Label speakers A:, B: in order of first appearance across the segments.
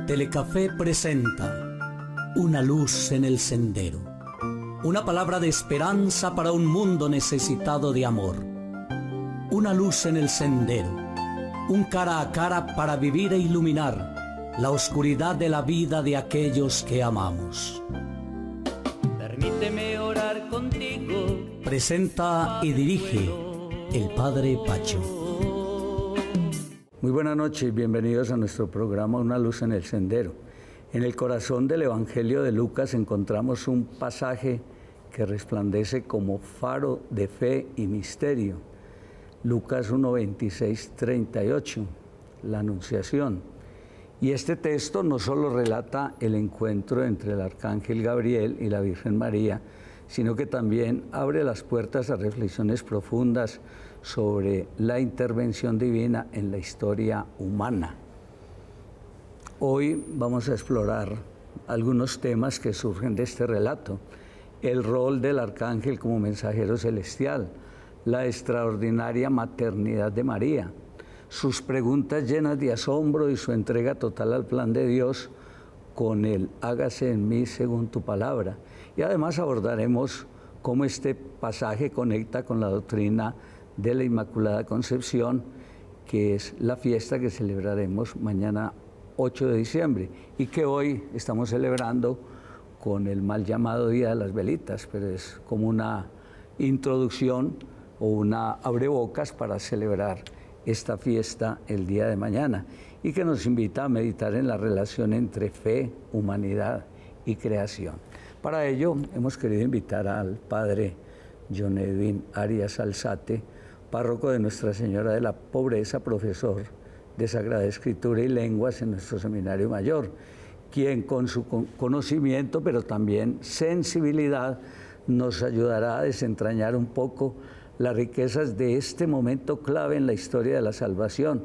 A: Telecafé presenta Una luz en el sendero. Una palabra de esperanza para un mundo necesitado de amor. Una luz en el sendero. Un cara a cara para vivir e iluminar la oscuridad de la vida de aquellos que amamos.
B: Permíteme orar contigo.
A: Presenta y dirige el Padre Pacho.
C: Muy buenas noches y bienvenidos a nuestro programa Una luz en el sendero. En el corazón del Evangelio de Lucas encontramos un pasaje que resplandece como faro de fe y misterio. Lucas 1, 26, 38, la Anunciación. Y este texto no solo relata el encuentro entre el arcángel Gabriel y la Virgen María, sino que también abre las puertas a reflexiones profundas sobre la intervención divina en la historia humana. Hoy vamos a explorar algunos temas que surgen de este relato: el rol del arcángel como mensajero celestial, la extraordinaria maternidad de María, sus preguntas llenas de asombro y su entrega total al plan de Dios con el hágase en mí según tu palabra. Y además abordaremos cómo este pasaje conecta con la doctrina de la Inmaculada Concepción, que es la fiesta que celebraremos mañana 8 de diciembre y que hoy estamos celebrando con el mal llamado Día de las Velitas, pero es como una introducción o una abrebocas para celebrar esta fiesta el día de mañana y que nos invita a meditar en la relación entre fe, humanidad y creación. Para ello hemos querido invitar al Padre John Edwin Arias Alzate, párroco de Nuestra Señora de la Pobreza, profesor de Sagrada Escritura y Lenguas en nuestro Seminario Mayor, quien con su conocimiento, pero también sensibilidad, nos ayudará a desentrañar un poco las riquezas de este momento clave en la historia de la salvación,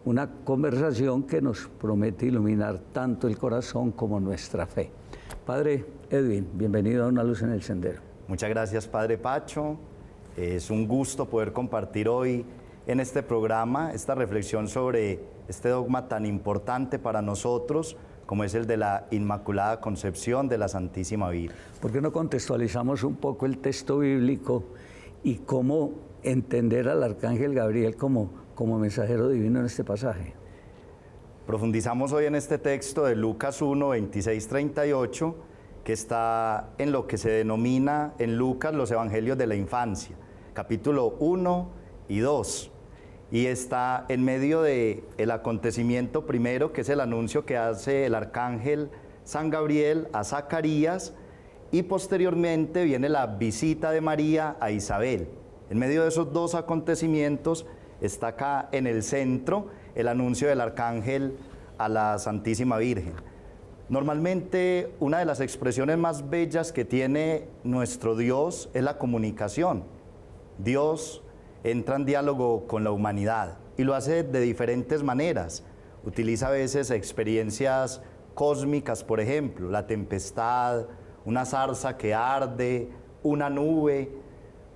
C: una conversación que nos promete iluminar tanto el corazón como nuestra fe. Padre Edwin, bienvenido a Una luz en el sendero.
D: Muchas gracias, Padre Pacho. Es un gusto poder compartir hoy en este programa esta reflexión sobre este dogma tan importante para nosotros como es el de la Inmaculada Concepción de la Santísima Virgen.
C: ¿Por qué no contextualizamos un poco el texto bíblico y cómo entender al arcángel Gabriel como mensajero divino en este pasaje?
D: Profundizamos hoy en este texto de Lucas 1, 26, 38, que está en lo que se denomina en Lucas los Evangelios de la Infancia, capítulo 1 y 2. Y está en medio del acontecimiento primero, que es el anuncio que hace el arcángel San Gabriel a Zacarías, y posteriormente viene la visita de María a Isabel. En medio de esos dos acontecimientos está acá en el centro el anuncio del arcángel a la Santísima Virgen. Normalmente una de las expresiones más bellas que tiene nuestro Dios es la comunicación. Dios entra en diálogo con la humanidad y lo hace de diferentes maneras. Utiliza a veces experiencias cósmicas, por ejemplo, la tempestad, una zarza que arde, una nube,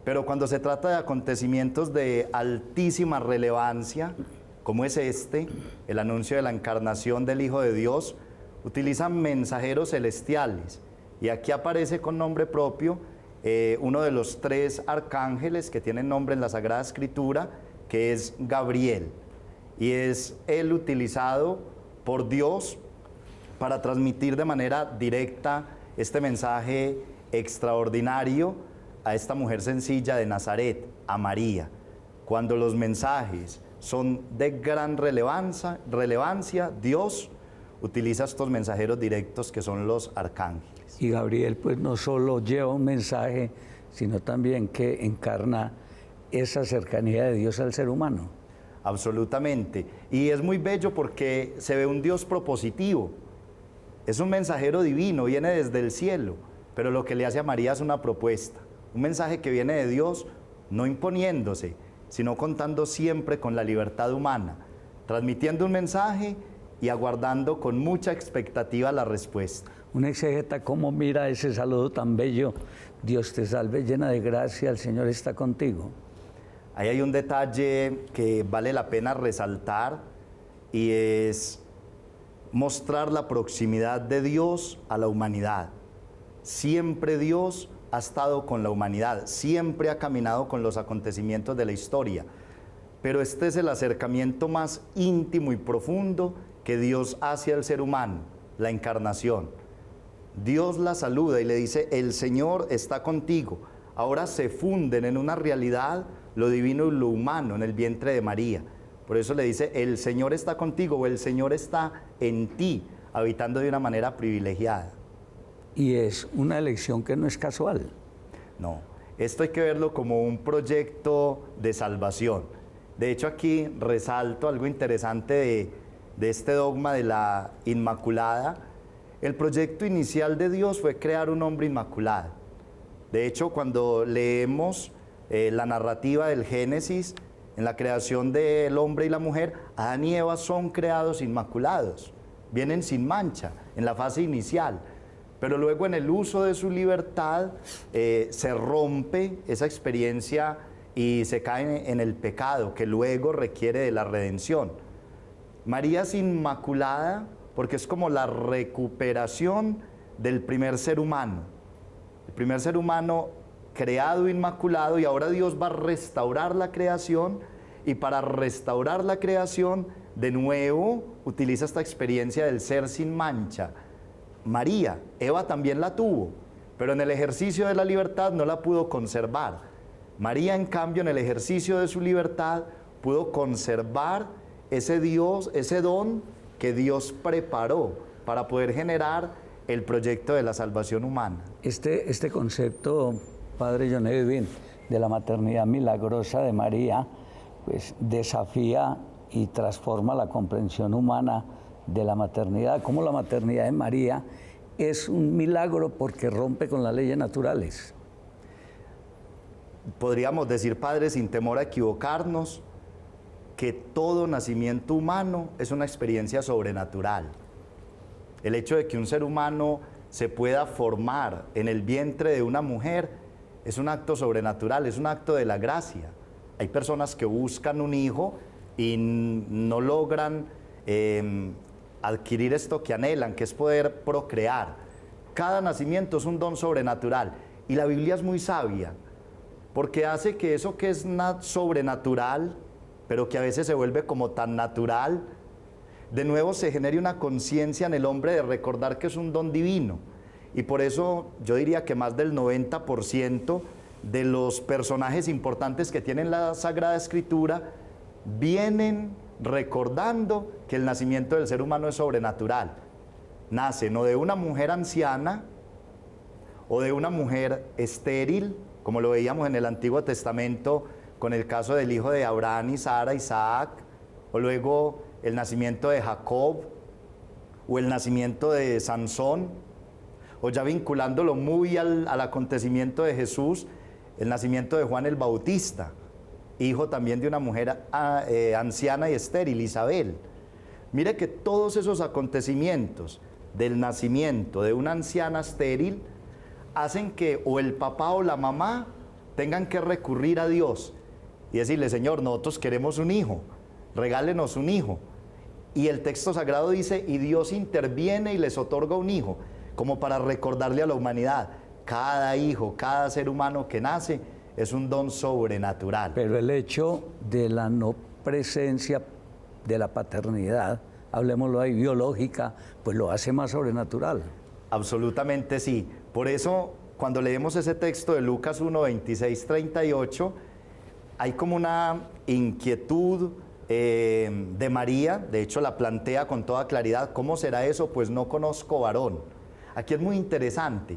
D: pero cuando se trata de acontecimientos de altísima relevancia, como es el anuncio de la encarnación del Hijo de Dios, utilizan mensajeros celestiales. Y aquí aparece con nombre propio uno de los 3 arcángeles que tienen nombre en la Sagrada Escritura, que es Gabriel. Y es él utilizado por Dios para transmitir de manera directa este mensaje extraordinario a esta mujer sencilla de Nazaret, a María. Cuando los mensajes son de gran relevancia, Dios utiliza estos mensajeros directos que son los arcángeles.
C: Y Gabriel pues no solo lleva un mensaje, sino también que encarna esa cercanía de Dios al ser humano.
D: Absolutamente. Y es muy bello porque se ve un Dios propositivo. Es un mensajero divino, viene desde el cielo, pero lo que le hace a María es una propuesta. Un mensaje que viene de Dios, no imponiéndose, sino contando siempre con la libertad humana, transmitiendo un mensaje y aguardando con mucha expectativa la respuesta.
C: Un exégeta, ¿cómo mira ese saludo tan bello? Dios te salve, llena de gracia, el Señor está contigo.
D: Ahí hay un detalle que vale la pena resaltar y es mostrar la proximidad de Dios a la humanidad. Siempre Dios ha estado con la humanidad, siempre ha caminado con los acontecimientos de la historia, pero este es el acercamiento más íntimo y profundo que Dios hace al ser humano, la encarnación. Dios la saluda y le dice, el Señor está contigo. Ahora se funden en una realidad lo divino y lo humano en el vientre de María. Por eso le dice, el Señor está contigo o el Señor está en ti, habitando de una manera privilegiada.
C: Y es una elección que no es casual.
D: No, esto hay que verlo como un proyecto de salvación. De hecho, aquí resalto algo interesante de este dogma de la Inmaculada. El proyecto inicial de Dios fue crear un hombre inmaculado. De hecho, cuando leemos la narrativa del Génesis, en la creación del hombre y la mujer, Adán y Eva son creados inmaculados, vienen sin mancha en la fase inicial. Pero luego en el uso de su libertad se rompe esa experiencia y se cae en el pecado que luego requiere de la redención. María es inmaculada porque es como la recuperación del primer ser humano. El primer ser humano creado inmaculado, y ahora Dios va a restaurar la creación, y para restaurar la creación de nuevo utiliza esta experiencia del ser sin mancha. María, Eva también la tuvo, pero en el ejercicio de la libertad no la pudo conservar. María, en cambio, en el ejercicio de su libertad pudo conservar ese Dios, ese don que Dios preparó para poder generar el proyecto de la salvación humana.
C: Este concepto, Padre John Edwin, de la maternidad milagrosa de María, pues desafía y transforma la comprensión humana de la maternidad, como la maternidad de María es un milagro porque rompe con las leyes naturales.
D: Podríamos decir, Padre, sin temor a equivocarnos, que todo nacimiento humano es una experiencia sobrenatural. El hecho de que un ser humano se pueda formar en el vientre de una mujer es un acto sobrenatural, es un acto de la gracia. Hay personas que buscan un hijo y no logran adquirir esto que anhelan, que es poder procrear. Cada nacimiento es un don sobrenatural y la Biblia es muy sabia porque hace que eso que es sobrenatural, pero que a veces se vuelve como tan natural, de nuevo se genere una conciencia en el hombre de recordar que es un don divino. Y por eso yo diría que más del 90% de los personajes importantes que tienen la Sagrada Escritura vienen recordando que el nacimiento del ser humano es sobrenatural. Nace no de una mujer anciana o de una mujer estéril, como lo veíamos en el Antiguo Testamento con el caso del hijo de Abraham y Sara, Isaac, o luego el nacimiento de Jacob, o el nacimiento de Sansón, o ya vinculándolo muy al acontecimiento de Jesús, el nacimiento de Juan el Bautista, hijo también de una mujer anciana y estéril, Isabel. Mire que todos esos acontecimientos del nacimiento de una anciana estéril hacen que o el papá o la mamá tengan que recurrir a Dios y decirle, Señor, nosotros queremos un hijo, regálenos un hijo. Y el texto sagrado dice, y Dios interviene y les otorga un hijo, como para recordarle a la humanidad, cada hijo, cada ser humano que nace es un don sobrenatural.
C: Pero el hecho de la no presencia de la paternidad, hablemoslo ahí, biológica, pues lo hace más sobrenatural.
D: Absolutamente sí. Por eso, cuando leemos ese texto de Lucas 1, 26, 38, hay como una inquietud de María, de hecho la plantea con toda claridad. ¿Cómo será eso? Pues no conozco varón. Aquí es muy interesante,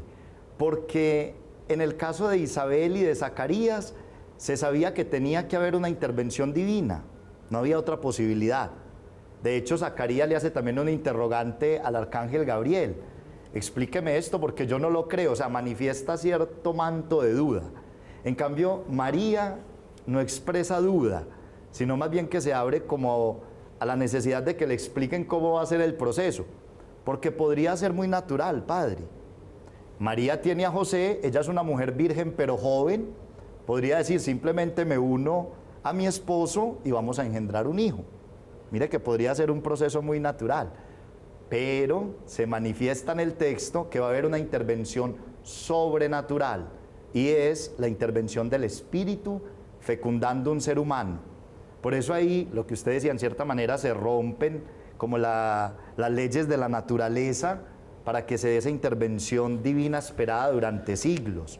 D: porque en el caso de Isabel y de Zacarías, se sabía que tenía que haber una intervención divina, no había otra posibilidad. De hecho, Zacarías le hace también un interrogante al arcángel Gabriel. Explíqueme esto porque yo no lo creo, o sea, manifiesta cierto manto de duda. En cambio, María no expresa duda, sino más bien que se abre como a la necesidad de que le expliquen cómo va a ser el proceso, porque podría ser muy natural, Padre. María tiene a José, ella es una mujer virgen pero joven, podría decir simplemente me uno a mi esposo y vamos a engendrar un hijo. Mire que podría ser un proceso muy natural. pero se manifiesta en el texto que va a haber una intervención sobrenatural, y es la intervención del Espíritu fecundando un ser humano. Por eso ahí, lo que usted decía, en cierta manera se rompen como las leyes de la naturaleza para que se dé esa intervención divina esperada durante siglos.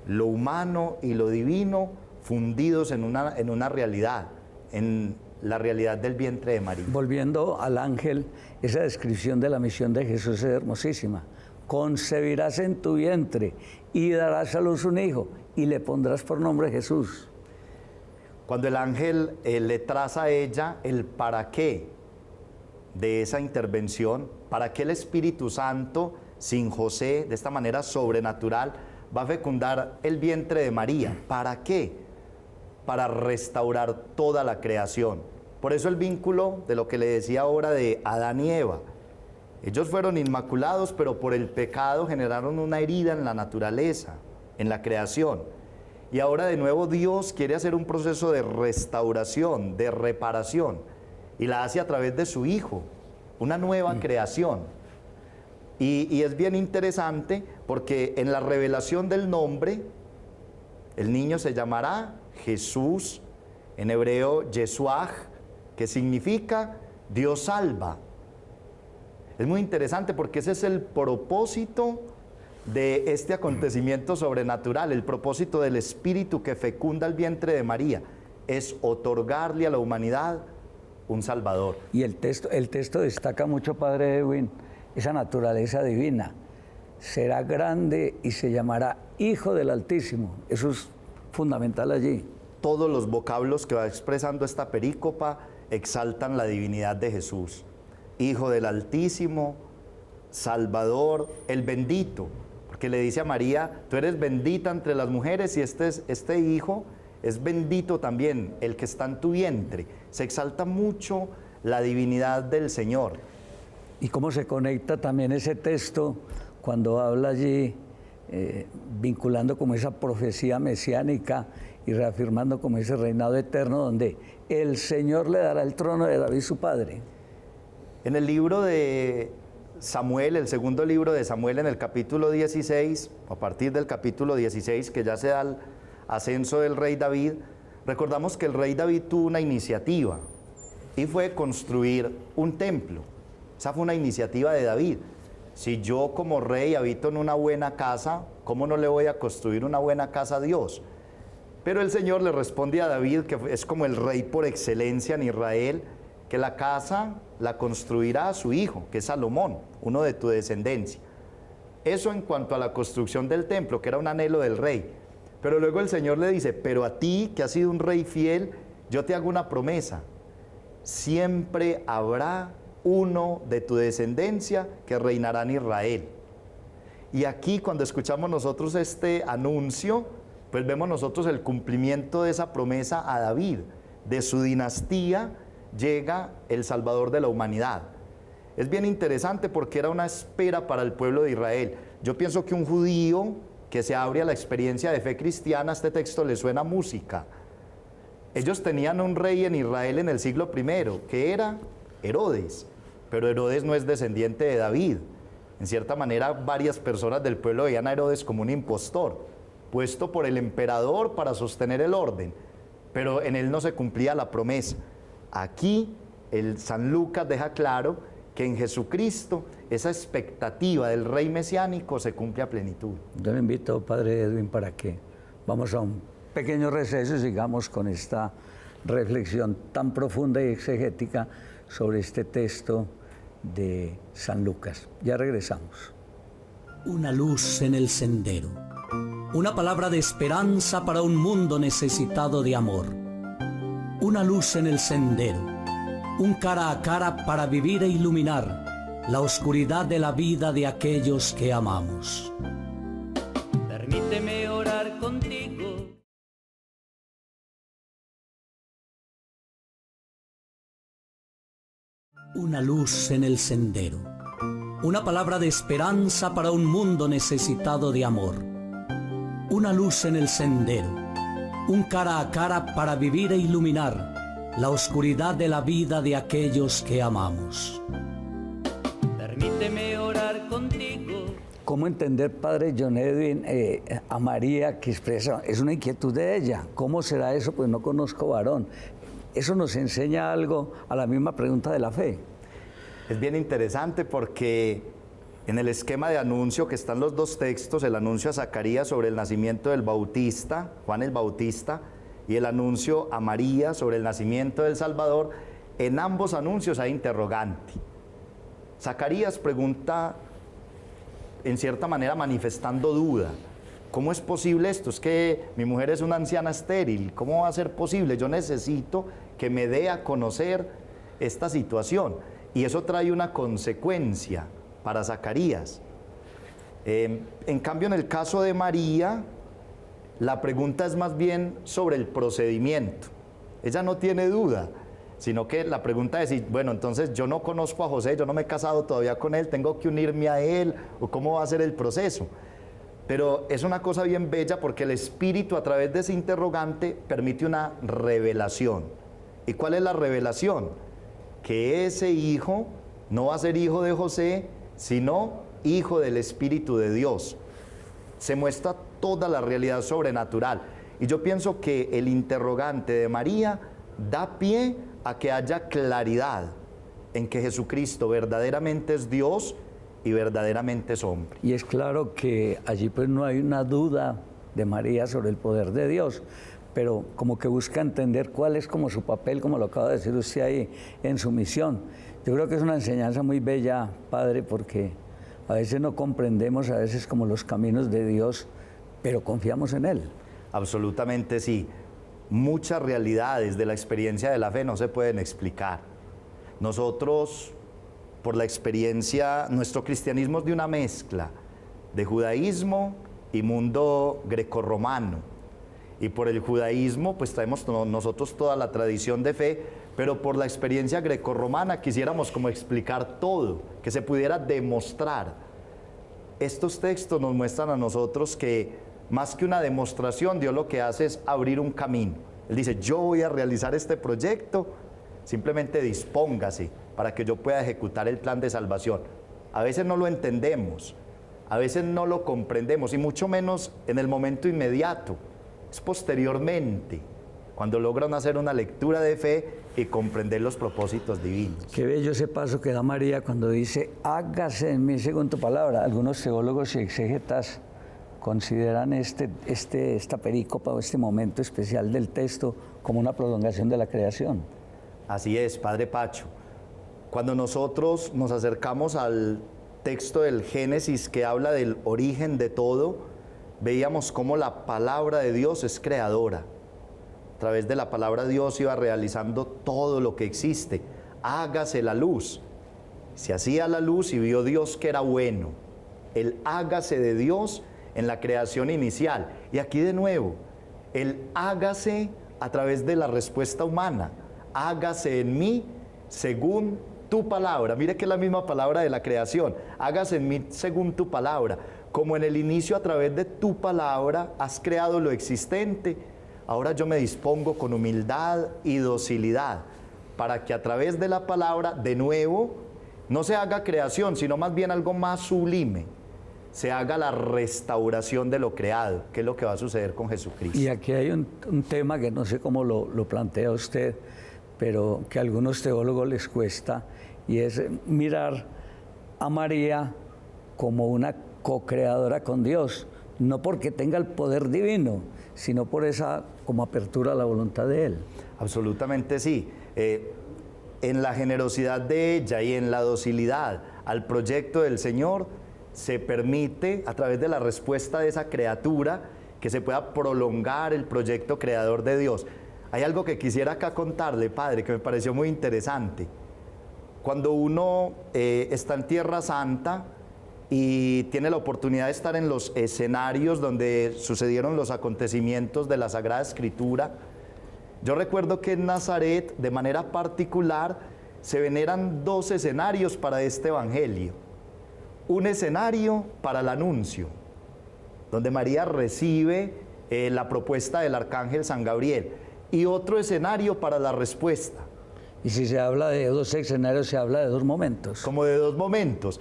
D: Lo humano y lo divino fundidos en una realidad, en la realidad del vientre de María.
C: Volviendo al ángel, esa descripción de la misión de Jesús es hermosísima. Concebirás en tu vientre y darás a luz un hijo y le pondrás por nombre Jesús.
D: Cuando el ángel le traza a ella el para qué de esa intervención, para qué el Espíritu Santo, sin José, de esta manera sobrenatural, va a fecundar el vientre de María. ¿Para qué? Para restaurar toda la creación. Por eso el vínculo de lo que le decía ahora de Adán y Eva. Ellos fueron inmaculados, pero por el pecado generaron una herida en la naturaleza, en la creación. Y ahora de nuevo Dios quiere hacer un proceso de restauración, de reparación, y la hace a través de su Hijo, una nueva creación. Y es bien interesante porque en la revelación del nombre, el niño se llamará Jesús, en hebreo Yeshuach, que significa Dios salva. Es muy interesante porque ese es el propósito de este acontecimiento sobrenatural, el propósito del Espíritu que fecunda el vientre de María, es otorgarle a la humanidad un Salvador.
C: Y el texto destaca mucho, Padre Edwin, esa naturaleza divina. Será grande y se llamará Hijo del Altísimo. Eso es fundamental allí.
D: Todos los vocablos que va expresando esta perícopa exaltan la divinidad de Jesús. Hijo del Altísimo, Salvador, el bendito. Porque le dice a María, tú eres bendita entre las mujeres y este hijo es bendito también, el que está en tu vientre. Se exalta mucho la divinidad del Señor.
C: Y cómo se conecta también ese texto cuando habla allí, vinculando como esa profecía mesiánica y reafirmando como ese reinado eterno donde el Señor le dará el trono de David su padre.
D: En el libro de Samuel, el segundo libro de Samuel, en el capítulo 16, a partir del capítulo 16, que ya se da el ascenso del rey David, recordamos que el rey David tuvo una iniciativa y fue construir un templo. Esa fue una iniciativa de David. Si yo como rey habito en una buena casa, ¿cómo no le voy a construir una buena casa a Dios? Pero el Señor le responde a David, que es como el rey por excelencia en Israel, que la casa la construirá su hijo, que es Salomón, uno de tu descendencia. Eso en cuanto a la construcción del templo, que era un anhelo del rey. Pero luego el Señor le dice, pero a ti, que has sido un rey fiel, yo te hago una promesa. Siempre habrá uno de tu descendencia que reinará en Israel. Y aquí, cuando escuchamos nosotros este anuncio, pues vemos nosotros el cumplimiento de esa promesa a David. De su dinastía llega el Salvador de la humanidad. Es bien interesante porque era una espera para el pueblo de Israel. Yo pienso que un judío que se abre a la experiencia de fe cristiana, a este texto le suena música. Ellos tenían un rey en Israel en el siglo I, que era Herodes, pero Herodes no es descendiente de David. En cierta manera, varias personas del pueblo veían a Herodes como un impostor, puesto por el emperador para sostener el orden, pero en él no se cumplía la promesa. Aquí, el San Lucas deja claro que en Jesucristo esa expectativa del rey mesiánico se cumple a plenitud.
C: Yo le invito, Padre Edwin, para que vamos a un pequeño receso y sigamos con esta reflexión tan profunda y exegética sobre este texto de San Lucas. Ya regresamos.
A: Una luz en el sendero. Una palabra de esperanza para un mundo necesitado de amor. Una luz en el sendero. Un cara a cara para vivir e iluminar la oscuridad de la vida de aquellos que amamos.
B: Permíteme orar contigo.
A: Una luz en el sendero. Una palabra de esperanza para un mundo necesitado de amor. Una luz en el sendero. Un cara a cara para vivir e iluminar la oscuridad de la vida de aquellos que amamos.
C: ¿Cómo entender, padre John Edwin, a María que expresa, es una inquietud de ella? ¿Cómo será eso? Pues no conozco varón. Eso nos enseña algo a la misma pregunta de la fe.
D: Es bien interesante porque en el esquema de anuncio que están los dos textos, el anuncio a Zacarías sobre el nacimiento del Bautista, Juan el Bautista, y el anuncio a María sobre el nacimiento del Salvador, en ambos anuncios hay interrogante. Zacarías pregunta, en cierta manera manifestando duda. ¿Cómo es posible esto? Es que mi mujer es una anciana estéril. ¿Cómo va a ser posible? Yo necesito que me dé a conocer esta situación. Y eso trae una consecuencia para Zacarías. En cambio, en el caso de María, la pregunta es más bien sobre el procedimiento. Ella no tiene duda, sino que la pregunta es, bueno, entonces yo no conozco a José, yo no me he casado todavía con él, tengo que unirme a él, o cómo va a ser el proceso. Pero es una cosa bien bella porque el Espíritu a través de ese interrogante permite una revelación. ¿Y cuál es la revelación? Que ese hijo no va a ser hijo de José, sino hijo del Espíritu de Dios. Se muestra toda la realidad sobrenatural. Y yo pienso que el interrogante de María da pie a que haya claridad en que Jesucristo verdaderamente es Dios y verdaderamente es hombre.
C: Y es claro que allí pues no hay una duda de María sobre el poder de Dios, pero como que busca entender cuál es como su papel, como lo acaba de decir usted ahí, en su misión. Yo creo que es una enseñanza muy bella, padre, porque a veces no comprendemos, a veces como los caminos de Dios, pero confiamos en Él.
D: Absolutamente sí. Muchas realidades de la experiencia de la fe no se pueden explicar. Nosotros, por la experiencia, nuestro cristianismo es de una mezcla de judaísmo y mundo grecorromano. Y por el judaísmo, pues traemos nosotros toda la tradición de fe, pero por la experiencia grecorromana quisiéramos como explicar todo, que se pudiera demostrar. Estos textos nos muestran a nosotros que más que una demostración, Dios lo que hace es abrir un camino. Él dice, yo voy a realizar este proyecto, simplemente dispóngase para que yo pueda ejecutar el plan de salvación. A veces no lo entendemos, a veces no lo comprendemos, y mucho menos en el momento inmediato. Es posteriormente, cuando logran hacer una lectura de fe y comprender los propósitos divinos.
C: Qué bello ese paso que da María cuando dice, hágase en mí según tu palabra. Algunos teólogos y exégetas consideran esta perícopa o este momento especial del texto como una prolongación de la creación.
D: Así es, Padre Pacho. Cuando nosotros nos acercamos al texto del Génesis que habla del origen de todo, veíamos cómo la palabra de Dios es creadora. A través de la palabra Dios iba realizando todo lo que existe. Hágase la luz. Se hacía la luz y vio Dios que era bueno. El hágase de Dios en la creación inicial. Y aquí de nuevo, el hágase a través de la respuesta humana. Hágase en mí según tu palabra. Mire que es la misma palabra de la creación. Hágase en mí según tu palabra. Como en el inicio a través de tu palabra has creado lo existente, ahora yo me dispongo con humildad y docilidad para que a través de la palabra, de nuevo, no se haga creación, sino más bien algo más sublime. Se haga la restauración de lo creado, que es lo que va a suceder con Jesucristo.
C: Y aquí hay un tema que no sé cómo lo plantea usted, pero que a algunos teólogos les cuesta, y es mirar a María como una co-creadora con Dios, no porque tenga el poder divino, sino por esa como apertura a la voluntad de Él.
D: Absolutamente sí. En la generosidad de ella y en la docilidad al proyecto del Señor, se permite, a través de la respuesta de esa criatura, que se pueda prolongar el proyecto creador de Dios. Hay algo que quisiera acá contarle, Padre, que me pareció muy interesante. Cuando uno está en Tierra Santa y tiene la oportunidad de estar en los escenarios donde sucedieron los acontecimientos de la Sagrada Escritura, yo recuerdo que en Nazaret, de manera particular, se veneran dos escenarios para este evangelio. Un escenario para el anuncio, donde María recibe la propuesta del arcángel San Gabriel, y otro escenario para la respuesta.
C: Y si se habla de dos escenarios, se habla de dos momentos.
D: Como de dos momentos.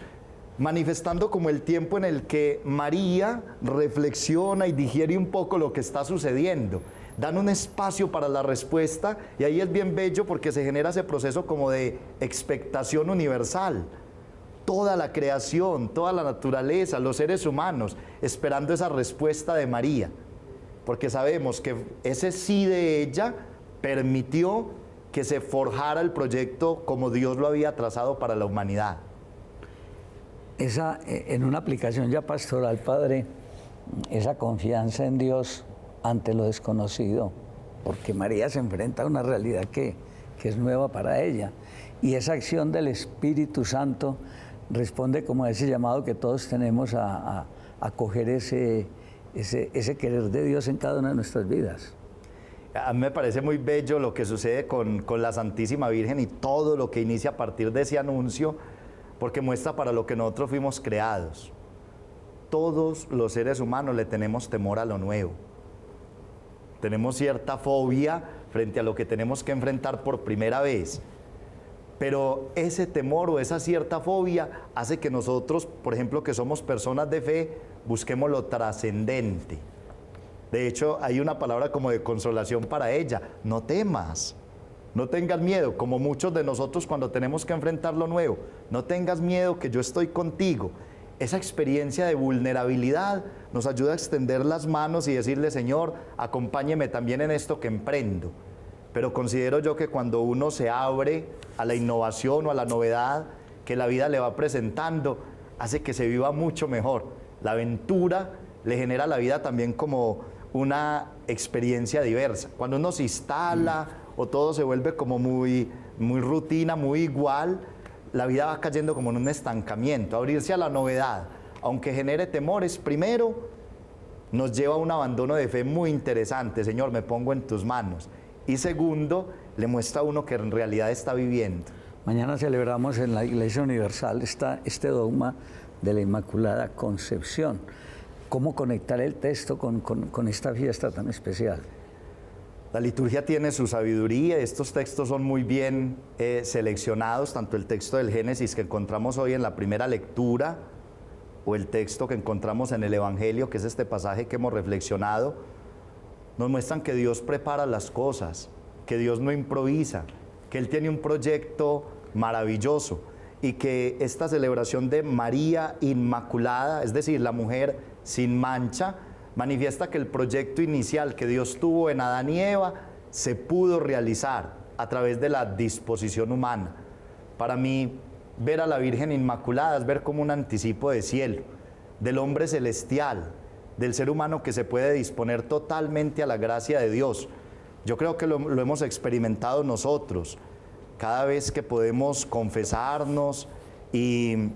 D: manifestando como el tiempo en el que María reflexiona y digiere un poco lo que está sucediendo. Dan un espacio para la respuesta y ahí es bien bello porque se genera ese proceso como de expectación universal. Toda la creación, toda la naturaleza, los seres humanos, esperando esa respuesta de María. Porque sabemos que ese sí de ella permitió que se forjara el proyecto como Dios lo había trazado para la humanidad.
C: En una aplicación ya pastoral, Padre, esa confianza en Dios ante lo desconocido, porque María se enfrenta a una realidad que es nueva para ella, y esa acción del Espíritu Santo responde como a ese llamado que todos tenemos a acoger ese querer de Dios en cada una de nuestras vidas.
D: A mí me parece muy bello lo que sucede con la Santísima Virgen y todo lo que inicia a partir de ese anuncio, porque muestra para lo que nosotros fuimos creados. Todos los seres humanos le tenemos temor a lo nuevo. Tenemos cierta fobia frente a lo que tenemos que enfrentar por primera vez. Pero ese temor o esa cierta fobia hace que nosotros, por ejemplo, que somos personas de fe, busquemos lo trascendente. De hecho, hay una palabra como de consolación para ella: no temas, no tengas miedo, como muchos de nosotros cuando tenemos que enfrentar lo nuevo. No tengas miedo, que yo estoy contigo. Esa experiencia de vulnerabilidad nos ayuda a extender las manos y decirle: Señor, acompáñeme también en esto que emprendo. Pero considero yo que cuando uno se abre a la innovación o a la novedad que la vida le va presentando, hace que se viva mucho mejor. La aventura le genera a la vida también como una experiencia diversa. Cuando uno se instala o todo se vuelve como muy rutina, muy igual, la vida va cayendo como en un estancamiento. Abrirse a la novedad, aunque genere temores, primero nos lleva a un abandono de fe muy interesante. Señor, me pongo en tus manos. Y segundo, le muestra a uno que en realidad está viviendo.
C: Mañana celebramos en la Iglesia Universal este dogma de la Inmaculada Concepción. ¿Cómo conectar el texto con esta fiesta tan especial?
D: La liturgia tiene su sabiduría, estos textos son muy bien seleccionados, tanto el texto del Génesis que encontramos hoy en la primera lectura, o el texto que encontramos en el Evangelio, que es este pasaje que hemos reflexionado, nos muestran que Dios prepara las cosas, que Dios no improvisa, que Él tiene un proyecto maravilloso y que esta celebración de María Inmaculada, es decir, la mujer sin mancha, manifiesta que el proyecto inicial que Dios tuvo en Adán y Eva se pudo realizar a través de la disposición humana. Para mí, ver a la Virgen Inmaculada es ver como un anticipo de cielo, del hombre celestial, del ser humano que se puede disponer totalmente a la gracia de Dios. Yo creo que lo hemos experimentado nosotros, cada vez que podemos confesarnos y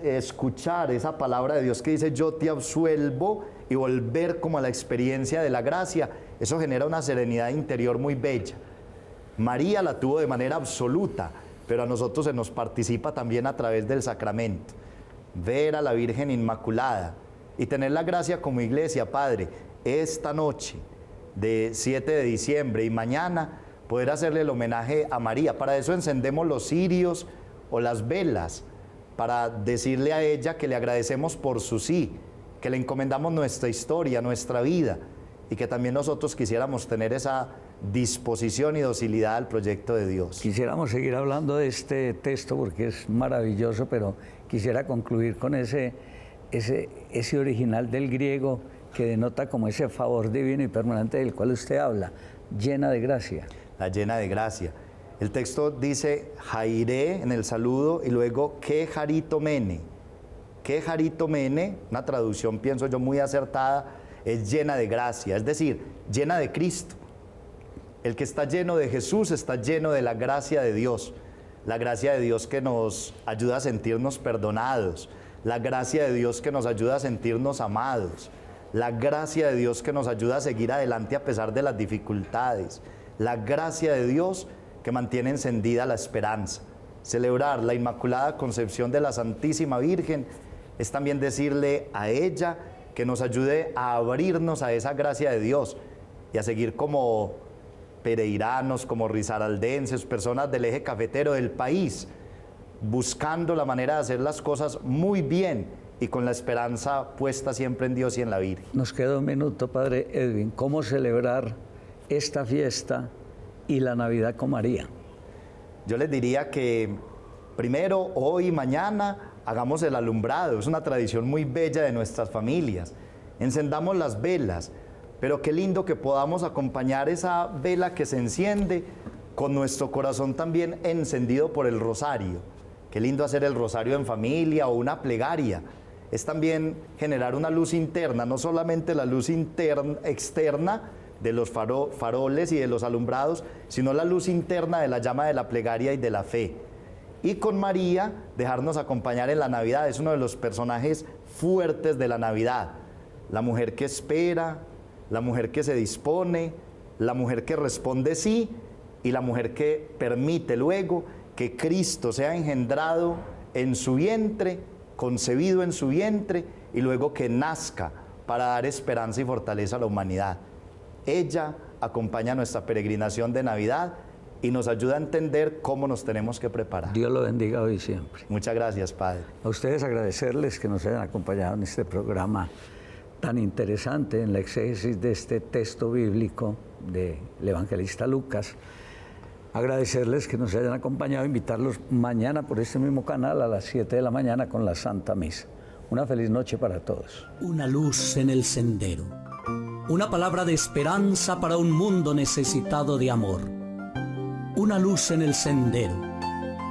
D: escuchar esa palabra de Dios que dice: yo te absuelvo, y volver como a la experiencia de la gracia. Eso genera una serenidad interior muy bella. María la tuvo de manera absoluta, pero a nosotros se nos participa también a través del sacramento. Ver a la Virgen Inmaculada y tener la gracia como iglesia, Padre, esta noche de 7 de diciembre y mañana poder hacerle el homenaje a María. Para eso encendemos los cirios o las velas, para decirle a ella que le agradecemos por su sí, que le encomendamos nuestra historia, nuestra vida, y que también nosotros quisiéramos tener esa disposición y docilidad al proyecto de Dios.
C: Quisiéramos seguir hablando de este texto porque es maravilloso, pero quisiera concluir con ese original del griego que denota como ese favor divino y permanente del cual usted habla, llena de gracia.
D: La llena de gracia. El texto dice jairé en el saludo y luego que jaritomene. Que jaritomene, una traducción pienso yo muy acertada, es llena de gracia, es decir, llena de Cristo. El que está lleno de Jesús está lleno de la gracia de Dios. La gracia de Dios que nos ayuda a sentirnos perdonados. La gracia de Dios que nos ayuda a sentirnos amados. La gracia de Dios que nos ayuda a seguir adelante a pesar de las dificultades. La gracia de Dios que mantiene encendida la esperanza. Celebrar la Inmaculada Concepción de la Santísima Virgen es también decirle a ella que nos ayude a abrirnos a esa gracia de Dios y a seguir como pereiranos, como risaraldenses, personas del eje cafetero del país, buscando la manera de hacer las cosas muy bien y con la esperanza puesta siempre en Dios y en la Virgen.
C: Nos queda un minuto, Padre Edwin. ¿Cómo celebrar esta fiesta y la Navidad con María?
D: Yo les diría que primero, hoy y mañana, hagamos el alumbrado. Es una tradición muy bella de nuestras familias. Encendamos las velas, pero qué lindo que podamos acompañar esa vela que se enciende con nuestro corazón también encendido por el rosario. Qué lindo hacer el rosario en familia o una plegaria. Es también generar una luz interna, no solamente la luz externa de los faroles y de los alumbrados, sino la luz interna de la llama de la plegaria y de la fe. Y con María, dejarnos acompañar en la Navidad. Es uno de los personajes fuertes de la Navidad. La mujer que espera, la mujer que se dispone, la mujer que responde sí y la mujer que permite luego que Cristo sea engendrado en su vientre, concebido en su vientre y luego que nazca para dar esperanza y fortaleza a la humanidad. Ella acompaña nuestra peregrinación de Navidad y nos ayuda a entender cómo nos tenemos que preparar.
C: Dios lo bendiga hoy y siempre.
D: Muchas gracias, Padre.
C: A ustedes agradecerles que nos hayan acompañado en este programa tan interesante en la exégesis de este texto bíblico del evangelista Lucas. Agradecerles que nos hayan acompañado, invitarlos mañana por este mismo canal a las 7 de la mañana con la Santa Misa. Una feliz noche para todos.
A: Una luz en el sendero. Una palabra de esperanza para un mundo necesitado de amor. Una luz en el sendero.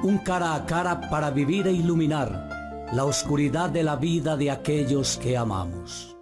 A: Un cara a cara para vivir e iluminar la oscuridad de la vida de aquellos que amamos.